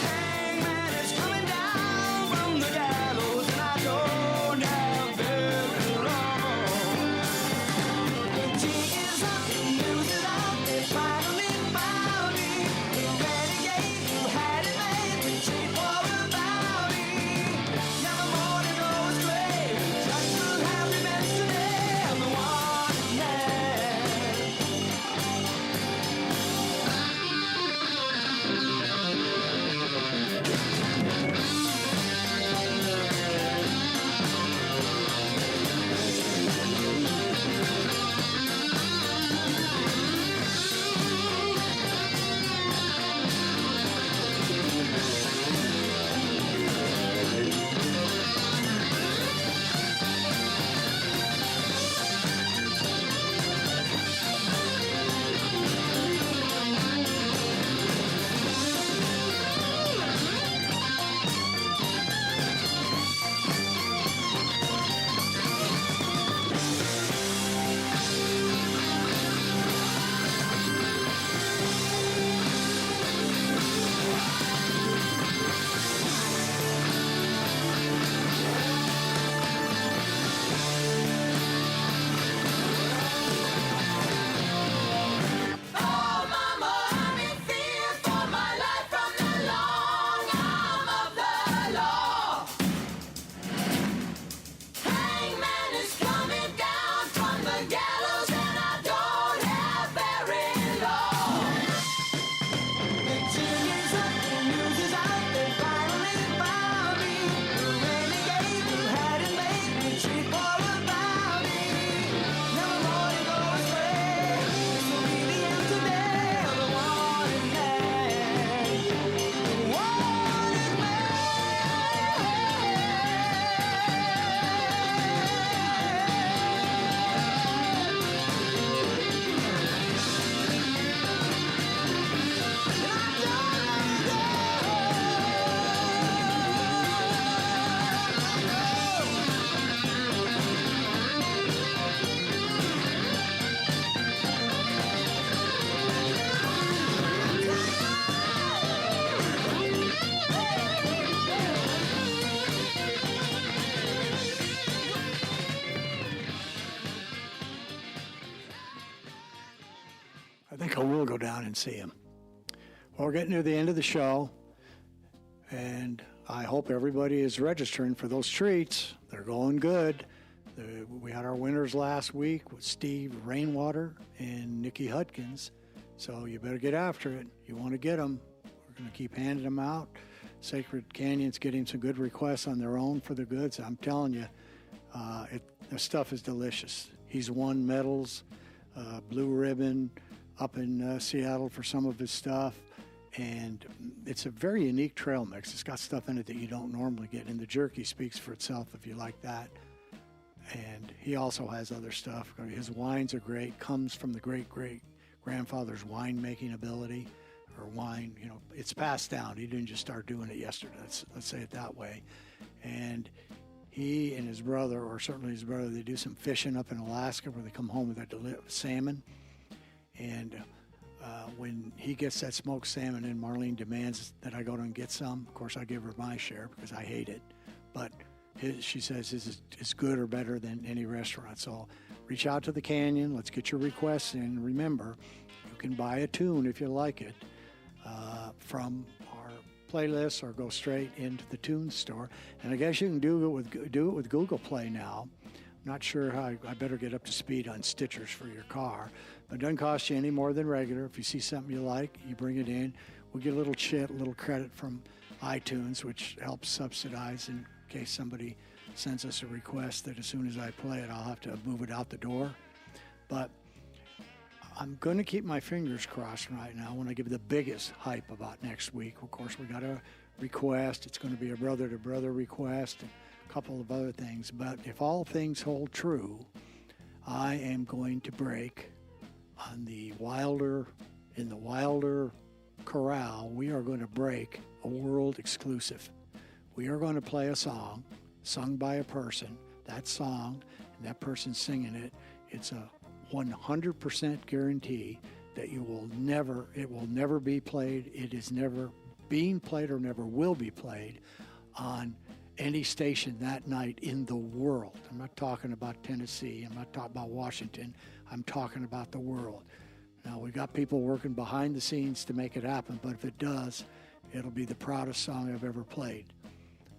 S6: Hangman is coming down from the gallows, and I don't have very long. The tea is up, the news is out, they finally found me. The renegade who had it made, retreat for a bounty. Never more to go astray. Just will have revenge today. I'm the wanted man. Oh, mama, I'm in fear for my life from the long arm of the law. Hangman is coming down from the gallows, and I don't have very long. The tea is up, the news is out, they finally found me. The renegade who had it made, retreat for a bounty. Never more to go astray. This will be the end today of the wanted man. The wanted man.
S2: I think I will go down and see him. Well, we're getting near the end of the show, and I hope everybody is registering for those treats. They're going good. We had our winners last week with Steve Rainwater and Nikki Hudkins, so you better get after it. You want to get them. We're going to keep handing them out. Sacred Canyon's getting some good requests on their own for the goods. I'm telling you, the stuff is delicious. He's won medals, blue ribbon, up in Seattle for some of his stuff, and it's a very unique trail mix. It's got stuff in it that you don't normally get, and the jerky speaks for itself if you like that. And he also has other stuff. His wines are great, comes from the great-great-grandfather's wine-making ability, or wine, it's passed down. He didn't just start doing it yesterday, let's say it that way. And he and his brother, or certainly his brother, they do some fishing up in Alaska where they come home with their salmon. And when he gets that smoked salmon and Marlene demands that I go down and get some, of course I give her my share because I hate it. But she says his is good or better than any restaurant. So reach out to the Canyon. Let's get your requests in. Remember, you can buy a tune if you like it from our playlist or go straight into the tune store. And I guess you can do it with Google Play now. I'm not sure how I better get up to speed on Stitchers for your car, but it doesn't cost you any more than regular. If you see something you like, you bring it in. We get a little credit from iTunes, which helps subsidize in case somebody sends us a request that as soon as I play it, I'll have to move it out the door. But I'm going to keep my fingers crossed right now when I give the biggest hype about next week. Of course, we got a request. It's going to be a brother-to-brother request and a couple of other things. But if all things hold true, I am going to break on the Wilder Corral. We are going to break a world exclusive. We are going to play a song sung by a person. That song and that person singing it, it's a 100% guarantee that it will never be played. It is never being played or never will be played on any station that night in the world. I'm not talking about Tennessee. I'm not talking about Washington. I'm talking about the world. Now, we got people working behind the scenes to make it happen, but if it does, it'll be the proudest song I've ever played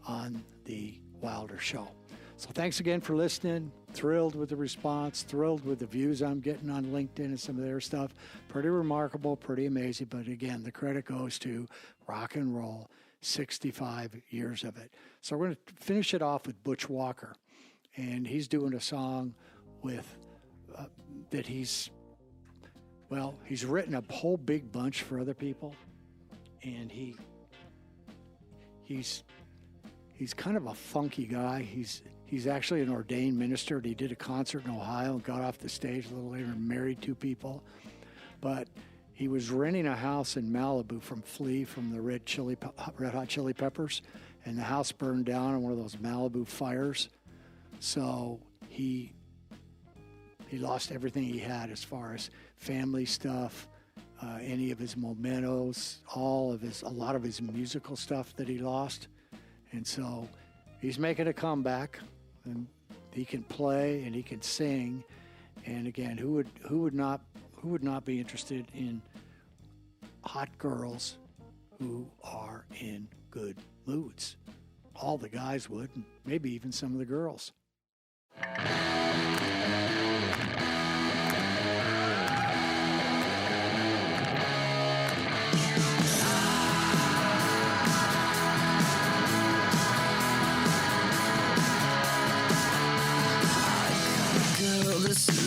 S2: on the Wilder Show. So thanks again for listening. Thrilled with the response, thrilled with the views I'm getting on LinkedIn and some of their stuff. Pretty remarkable, pretty amazing. But again, the credit goes to rock and roll, 65 years of it. So we're going to finish it off with Butch Walker. And he's doing a song with that he's written a whole big bunch for other people. And he's kind of a funky guy. He's actually an ordained minister. He did a concert in Ohio and got off the stage a little later and married 2 people. But he was renting a house in Malibu from Flea from the Red Hot Chili Peppers, and the house burned down in one of those Malibu fires. So he lost everything he had as far as family stuff, any of his mementos, a lot of his musical stuff that he lost. And so he's making a comeback, and he can play and he can sing. And again, who would not be interested in hot girls who are in good moods? All the guys would, and maybe even some of the girls.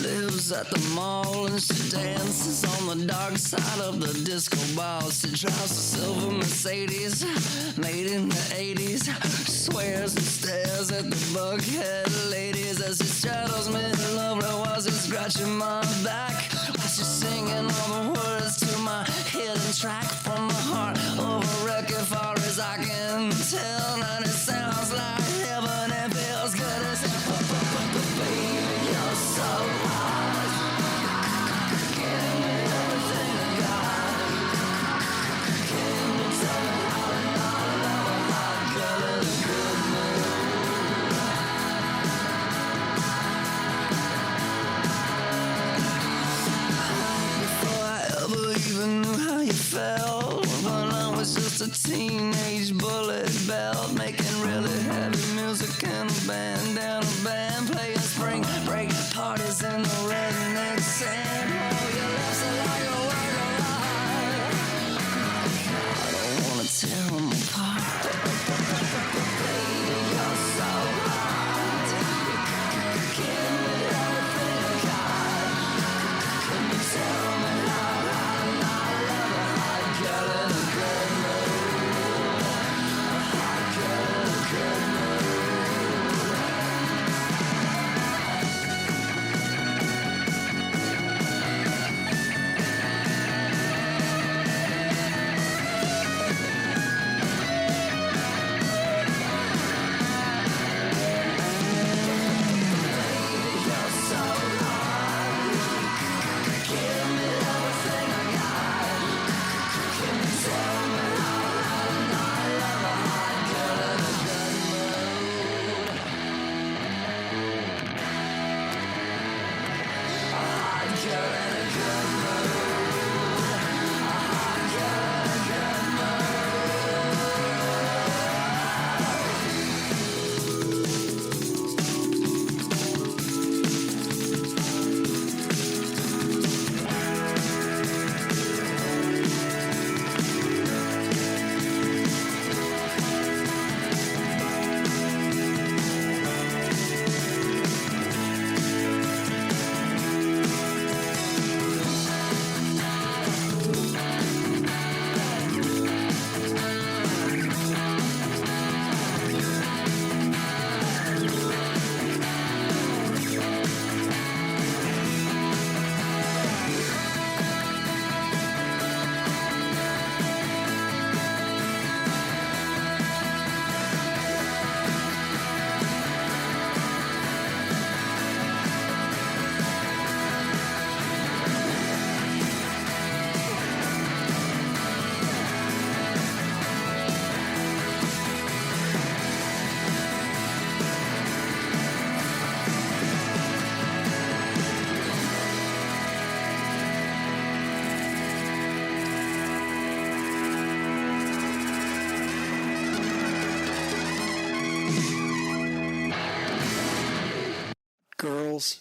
S3: Lives at the mall and she dances on the dark side of the disco ball. She drives a silver Mercedes made in the 80s. Swears and stares at the buckhead ladies as she straddles me. Lovely was it scratching my back while she's singing all the words to my hidden track from my heart of a record far as I can tell. And it sounds like heaven and feels good as baby, you're so hot. Give me everything I got. Can you tell me how to not love a hot girl in a good mood? Before I ever even knew how you felt, when I was just a teenage bullet belt, making really heavy music in a band, playing spring break parties in the redneck sand. Oh, your lips are like a work of art. I don't wanna tear them apart. Baby, you're so hot. Give me everything I got. Can you tell me how I love a hot girl in a good mood? A hot girl in a good mood.
S2: girls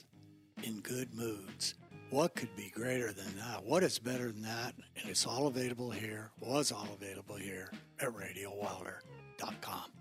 S2: in good moods. What could be greater than that? What is better than that? And it's all available here, was all available here at RadioWilder.com.